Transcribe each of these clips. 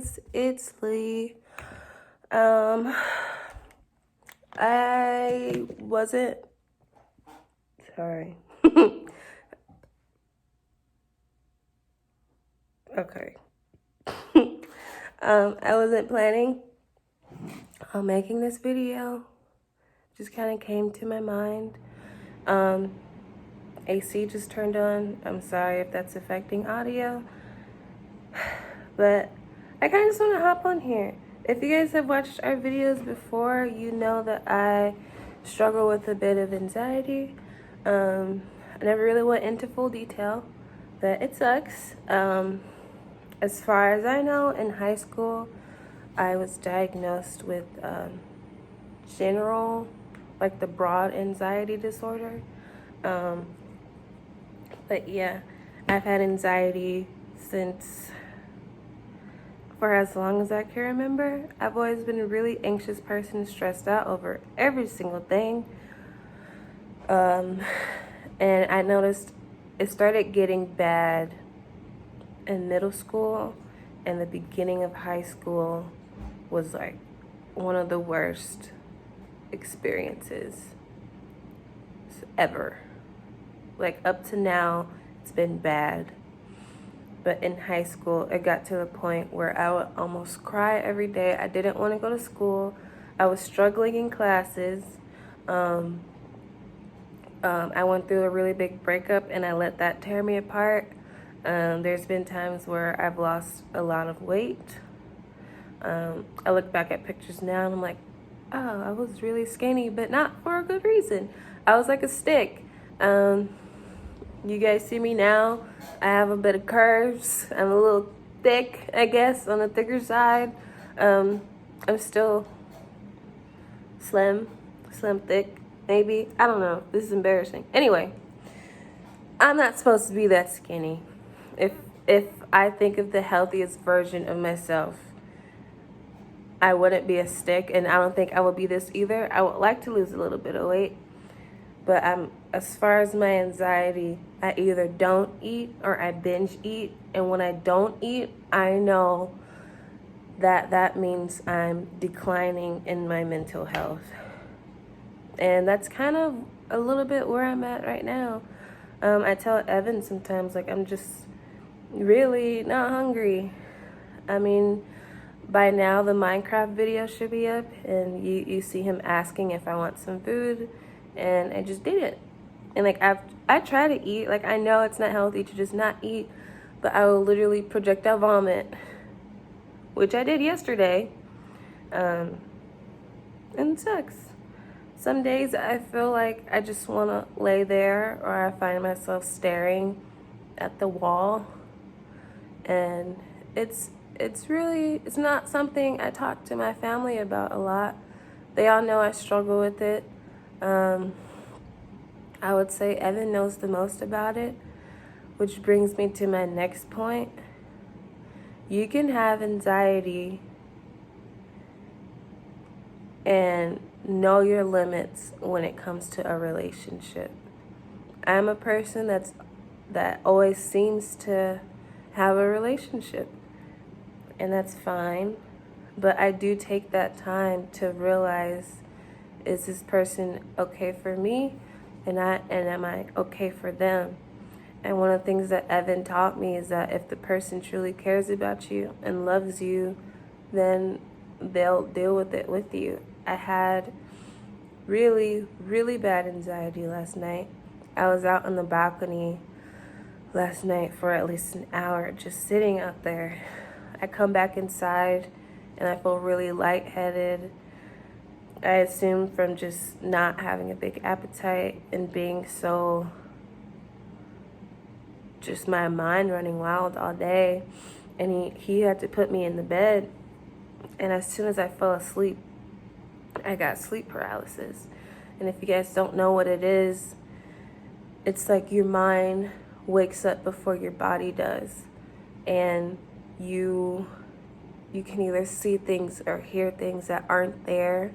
guys, it's Lee. I wasn't sorry. Okay. I wasn't planning on making this video. Just kind of came to my mind. AC just turned on. I'm sorry if that's affecting audio. But I kind of just want to hop on here. If you guys have watched our videos before, you know that I struggle with a bit of anxiety. I never really went into full detail, but it sucks. As far as I know, in high school, I was diagnosed with general, like the broad anxiety disorder. But yeah, I've had anxiety since for as long as I can remember. I've always been a really anxious person, stressed out over every single thing. And I noticed it started getting bad in middle school, and the beginning of high school was like one of the worst experiences ever. Like up to now, it's been bad. But in high school, it got to the point where I would almost cry every day. I didn't want to go to school. I was struggling in classes. I went through a really big breakup, and I let that tear me apart. There's been times where I've lost a lot of weight. I look back at pictures now, and I'm like, oh, I was really skinny, but not for a good reason. I was like a stick. You guys see me now. I have a bit of curves. I'm a little thick, I guess, on the thicker side. I'm still slim thick, maybe. I don't know. This is embarrassing. Anyway, I'm not supposed to be that skinny. If I think of the healthiest version of myself, I wouldn't be a stick, and I don't think I would be this either. I would like to lose a little bit of weight, but as far as my anxiety, I either don't eat or I binge eat. And when I don't eat, I know that means I'm declining in my mental health. And that's kind of a little bit where I'm at right now. I tell Evan sometimes, like, I'm just really not hungry. I mean, by now the Minecraft video should be up, and you see him asking if I want some food, and I just did it. And like I try to eat, like I know it's not healthy to just not eat, but I will literally projectile vomit, which I did yesterday. And it sucks. Some days I feel like I just want to lay there, or I find myself staring at the wall, and it's not something I talk to my family about a lot. They all know I struggle with it. I would say Evan knows the most about it, which brings me to my next point. You can have anxiety and know your limits when it comes to a relationship. I'm a person that always seems to have a relationship, and that's fine. But I do take that time to realize, is this person okay for me? And am I okay for them? And one of the things that Evan taught me is that if the person truly cares about you and loves you, then they'll deal with it with you. I had really, really bad anxiety last night. I was out on the balcony last night for at least an hour, just sitting out there. I come back inside and I feel really lightheaded. I assume from just not having a big appetite and being so, just my mind running wild all day. And he had to put me in the bed. And as soon as I fell asleep, I got sleep paralysis. And if you guys don't know what it is, it's like your mind wakes up before your body does. And you can either see things or hear things that aren't there.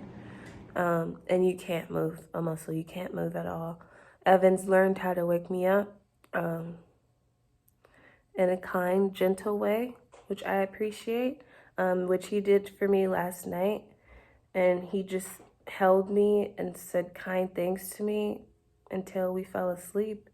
And you can't move a muscle. You can't move at all. Evans learned how to wake me up in a kind, gentle way, which I appreciate. which he did for me last night. And he just held me and said kind things to me until we fell asleep.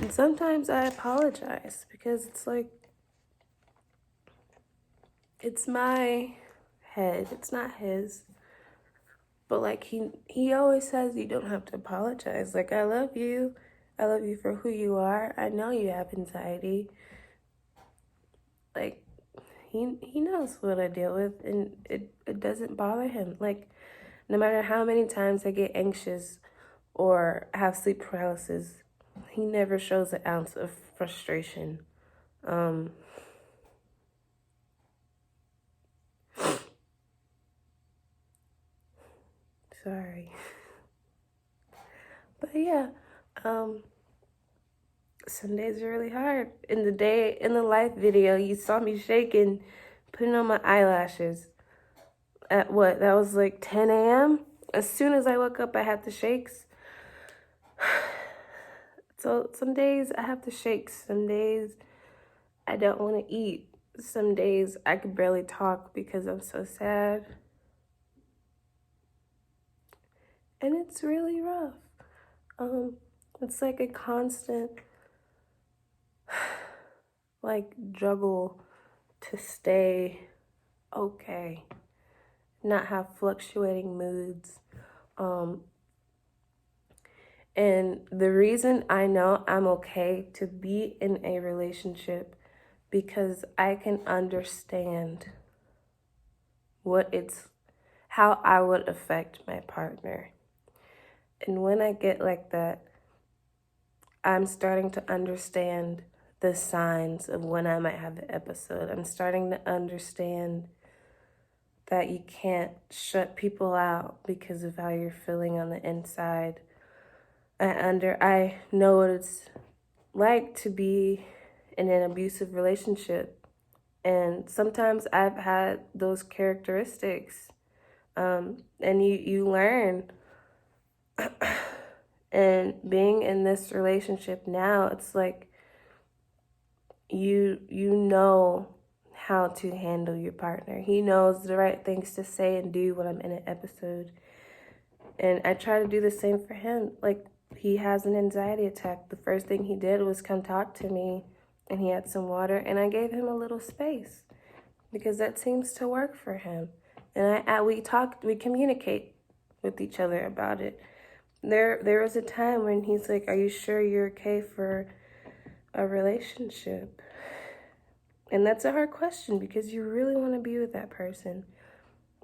And sometimes I apologize because it's like, it's my head, it's not his. But like he always says you don't have to apologize. Like, I love you. I love you for who you are. I know you have anxiety. Like, he knows what I deal with, and it doesn't bother him. Like, no matter how many times I get anxious or have sleep paralysis, he never shows an ounce of frustration. Sorry. But yeah, some days are really hard. In the live video, you saw me shaking, putting on my eyelashes. At what? That was like 10 a.m. As soon as I woke up, I had the shakes. So some days I have the shakes. Some days I don't want to eat. Some days I could barely talk because I'm so sad. And it's really rough. It's like a constant like juggle to stay okay, not have fluctuating moods. And the reason I know I'm okay to be in a relationship because I can understand how I would affect my partner. And when I get like that, I'm starting to understand the signs of when I might have the episode. I'm starting to understand that you can't shut people out because of how you're feeling on the inside. I know what it's like to be in an abusive relationship. And sometimes I've had those characteristics. And you learn. And being in this relationship now, it's like you know how to handle your partner. He knows the right things to say and do when I'm in an episode. And I try to do the same for him. Like, he has an anxiety attack. The first thing he did was come talk to me, and he had some water, and I gave him a little space because that seems to work for him. And we communicate with each other about it. There was a time when he's like, "Are you sure you're okay for a relationship?" And that's a hard question because you really want to be with that person.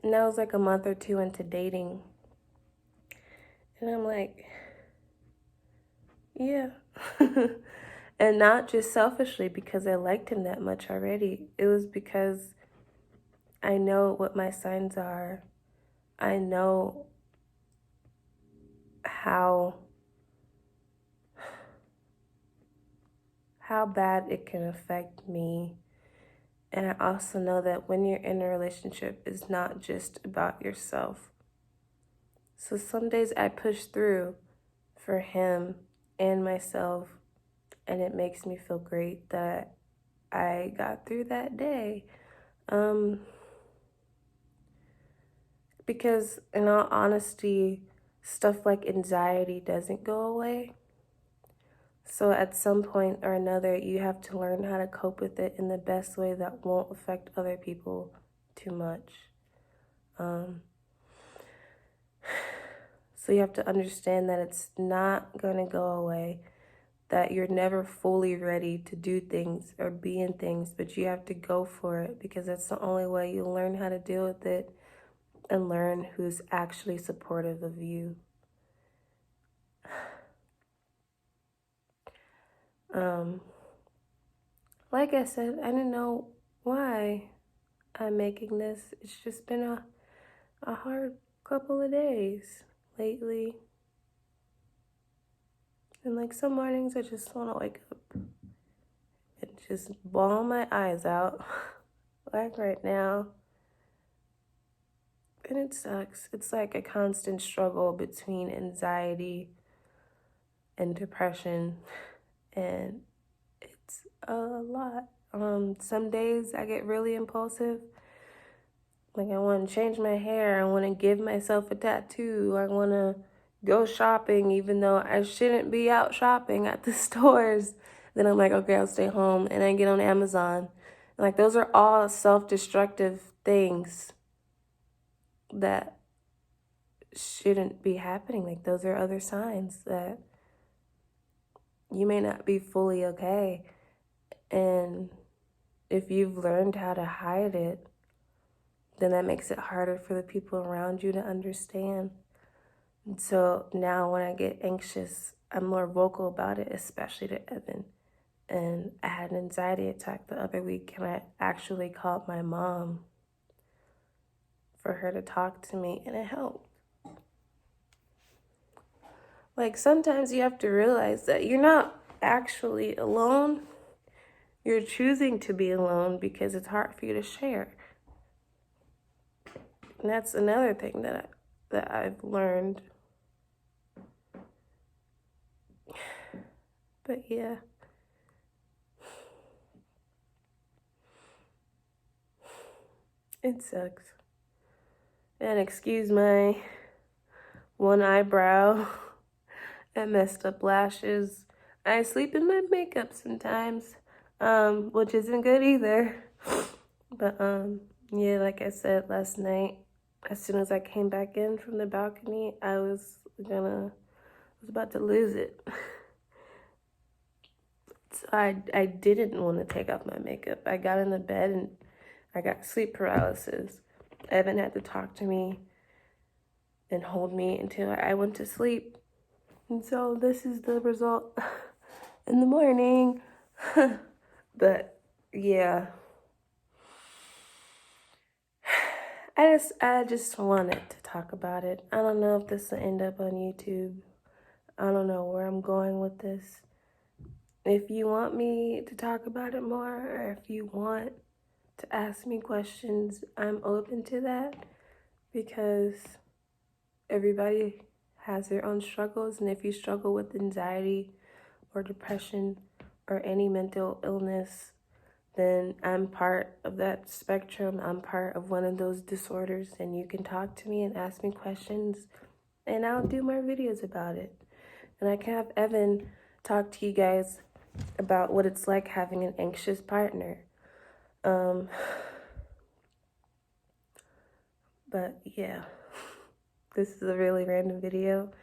And that was like a month or two into dating. And I'm like, yeah. And not just selfishly because I liked him that much already. It was because I know what my signs are. I know how bad it can affect me. And I also know that when you're in a relationship, it's not just about yourself. So some days I push through for him and myself, and it makes me feel great that I got through that day. Because in all honesty, stuff like anxiety doesn't go away. So at some point or another, you have to learn how to cope with it in the best way that won't affect other people too much. So you have to understand that it's not going to go away, that you're never fully ready to do things or be in things, but you have to go for it because that's the only way you'll learn how to deal with it and learn who's actually supportive of you. Like I said, I don't know why I'm making this. It's just been a hard couple of days lately. And like some mornings I just want to wake up and just bawl my eyes out. Like right now. and it sucks. It's like a constant struggle between anxiety and depression, and it's a lot. Some days I get really impulsive. Like, I want to change my hair. I want to give myself a tattoo. I want to go shopping, even though I shouldn't be out shopping at the stores. Then I'm like, okay, I'll stay home. And I get on Amazon. And like, those are all self-destructive things that shouldn't be happening. Like, those are other signs that you may not be fully okay. And if you've learned how to hide it, then that makes it harder for the people around you to understand. And so now when I get anxious, I'm more vocal about it, especially to Evan. And I had an anxiety attack the other week, and I actually called my mom for her to talk to me, and it helped. Like, sometimes you have to realize that you're not actually alone. You're choosing to be alone because it's hard for you to share. And that's another thing that I've learned. But yeah. It sucks. And excuse my one eyebrow and messed up lashes. I sleep in my makeup sometimes, which isn't good either. But yeah, like I said last night, as soon as I came back in from the balcony, I was about to lose it. So I didn't want to take off my makeup. I got in the bed and I got sleep paralysis. Evan had to talk to me and hold me until I went to sleep. And so this is the result in the morning. But yeah. I just wanted to talk about it. I don't know if this will end up on YouTube. I don't know where I'm going with this. If you want me to talk about it more, or if you want to ask me questions, I'm open to that, because everybody has their own struggles. And if you struggle with anxiety or depression or any mental illness, then I'm part of that spectrum. I'm part of one of those disorders, and you can talk to me and ask me questions, and I'll do more videos about it. And I can have Evan talk to you guys about what it's like having an anxious partner. But yeah, this is a really random video.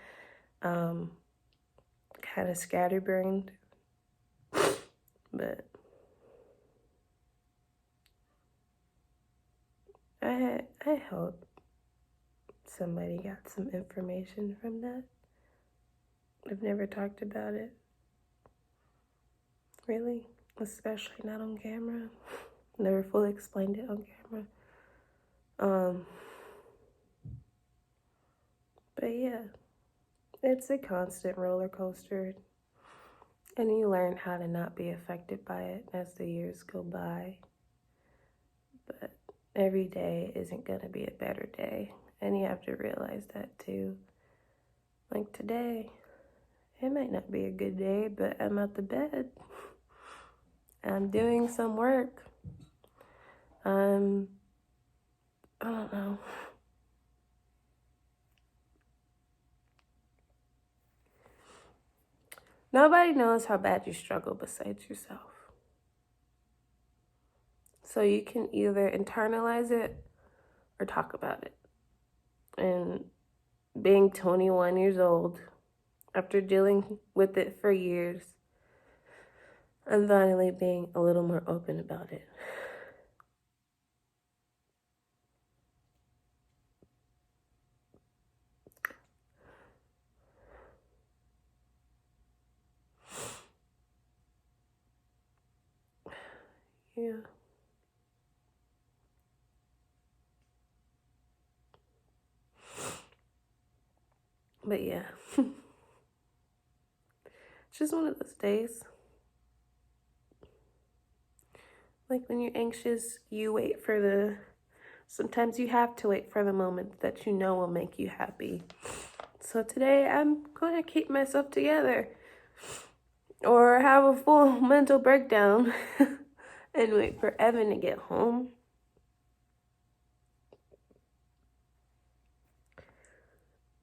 Kind of scatterbrained, but I hope somebody got some information from that. I've never talked about it, really, especially not on camera. Never fully explained it on camera. But yeah, it's a constant roller coaster, and you learn how to not be affected by it as the years go by. But every day isn't gonna be a better day, and you have to realize that too. Like today, it might not be a good day, but I'm at the bed. I'm doing some work. I don't know. Nobody knows how bad you struggle besides yourself. So you can either internalize it or talk about it. And being 21 years old, after dealing with it for years, I'm finally being a little more open about it. Yeah. But yeah. It's just one of those days. Like when you're anxious, you wait for the Sometimes you have to wait for the moment that you know will make you happy. So today I'm going to keep myself together or have a full mental breakdown and wait for Evan to get home.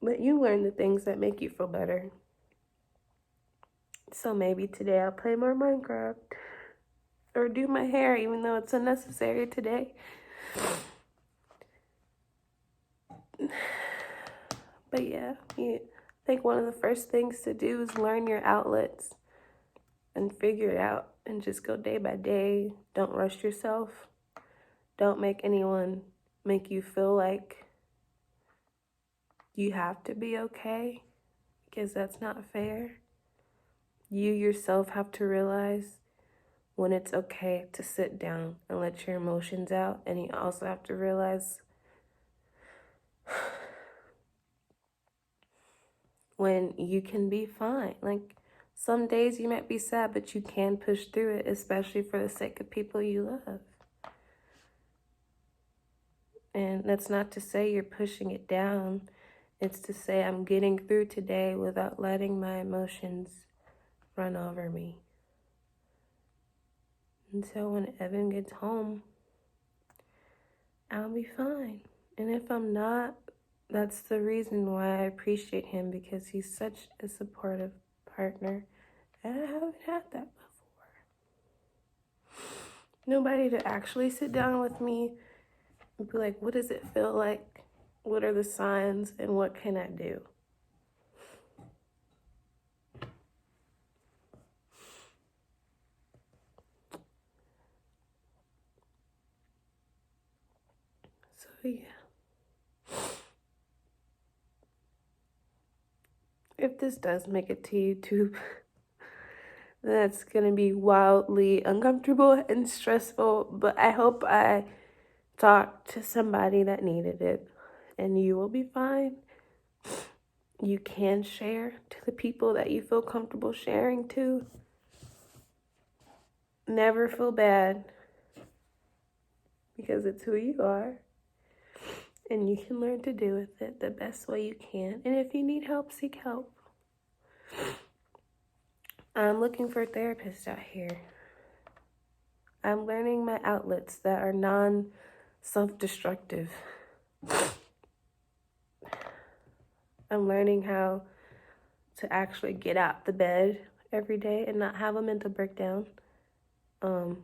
But you learn the things that make you feel better. So maybe today I'll play more Minecraft or do my hair, even though it's unnecessary today. But yeah, I think one of the first things to do is learn your outlets and figure it out and just go day by day. Don't rush yourself. Don't make anyone make you feel like you have to be okay, because that's not fair. You yourself have to realize when it's okay to sit down and let your emotions out. And you also have to realize when you can be fine. Like, some days you might be sad, but you can push through it, especially for the sake of people you love. And that's not to say you're pushing it down. It's to say I'm getting through today without letting my emotions run over me. And so when Evan gets home, I'll be fine. And if I'm not, that's the reason why I appreciate him, because he's such a supportive partner. And I haven't had that before. Nobody to actually sit down with me and be like, what does it feel like? What are the signs? And what can I do? So yeah. If this does make it to YouTube, that's gonna be wildly uncomfortable and stressful, but I hope I talked to somebody that needed it, and you will be fine. You can share to the people that you feel comfortable sharing to. Never feel bad, because it's who you are, and you can learn to do with it the best way you can. And if you need help, seek help. I'm looking for therapists out here. I'm learning my outlets that are non-self-destructive. I'm learning how to actually get out the bed every day and not have a mental breakdown. But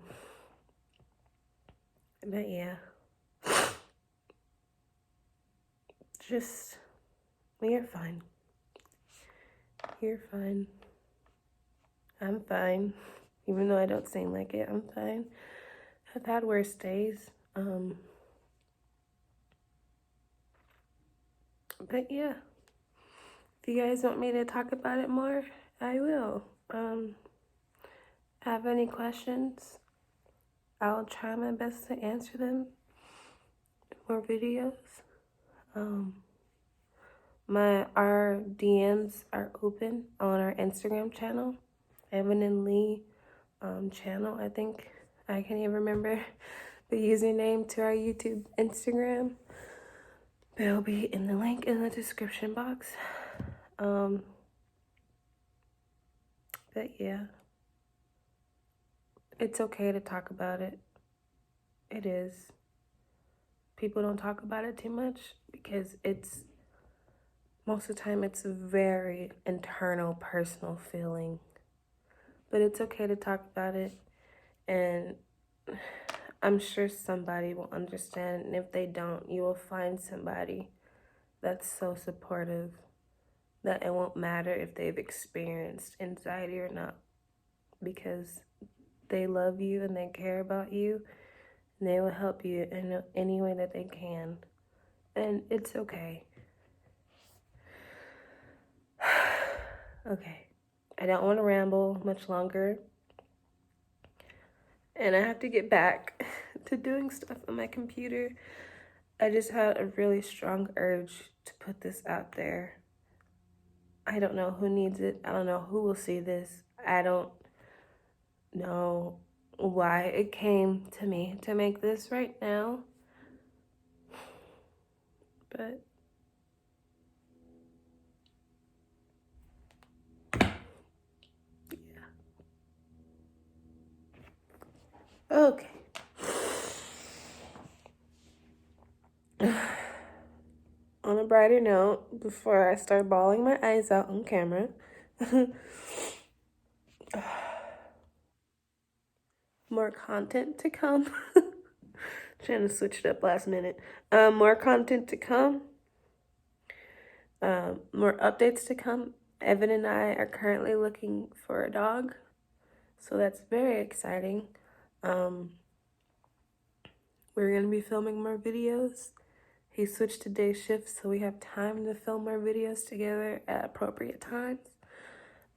yeah. Just, you're fine. You're fine. I'm fine. Even though I don't seem like it, I'm fine. I've had worse days. But yeah. If you guys want me to talk about it more, I will. Have any questions? I'll try my best to answer them in more videos. Our DMs are open on our Instagram channel, Evan and Lee channel. I think I can't even remember the username to our YouTube Instagram, but it'll be in the link in the description box. But yeah, it's okay to talk about it. It is. People don't talk about it too much because most of the time it's a very internal, personal feeling. But it's okay to talk about it, and I'm sure somebody will understand. And if they don't, you will find somebody that's so supportive that it won't matter if they've experienced anxiety or not, because they love you and they care about you, and they will help you in any way that they can. And it's okay. Okay, I don't want to ramble much longer, and I have to get back to doing stuff on my computer. I just had a really strong urge to put this out there. I don't know who needs it. I don't know who will see this. I don't know why it came to me to make this right now, But yeah. Okay. On a brighter note, before I start bawling my eyes out on camera, more content to come. Trying to switch it up last minute. More content to come. More updates to come. Evan and I are currently looking for a dog, so that's very exciting. We're going to be filming more videos. He switched to day shifts, so we have time to film our videos together at appropriate times.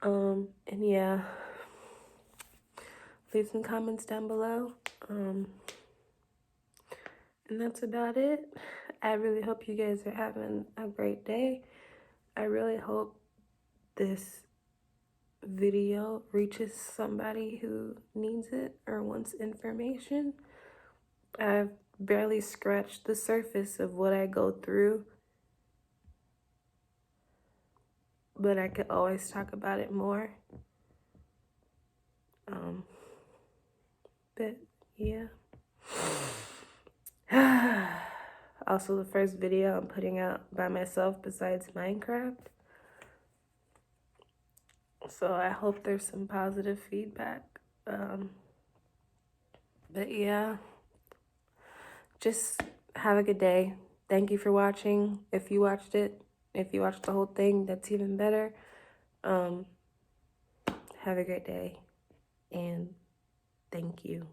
And yeah, leave some comments down below. And that's about it. I really hope you guys are having a great day. I really hope this video reaches somebody who needs it or wants information. I've barely scratched the surface of what I go through, but I could always talk about it more. But yeah. Also, the first video I'm putting out by myself besides Minecraft. So I hope there's some positive feedback. But yeah, just have a good day. Thank you for watching. If you watched it, if you watched the whole thing, that's even better. Have a great day, and thank you.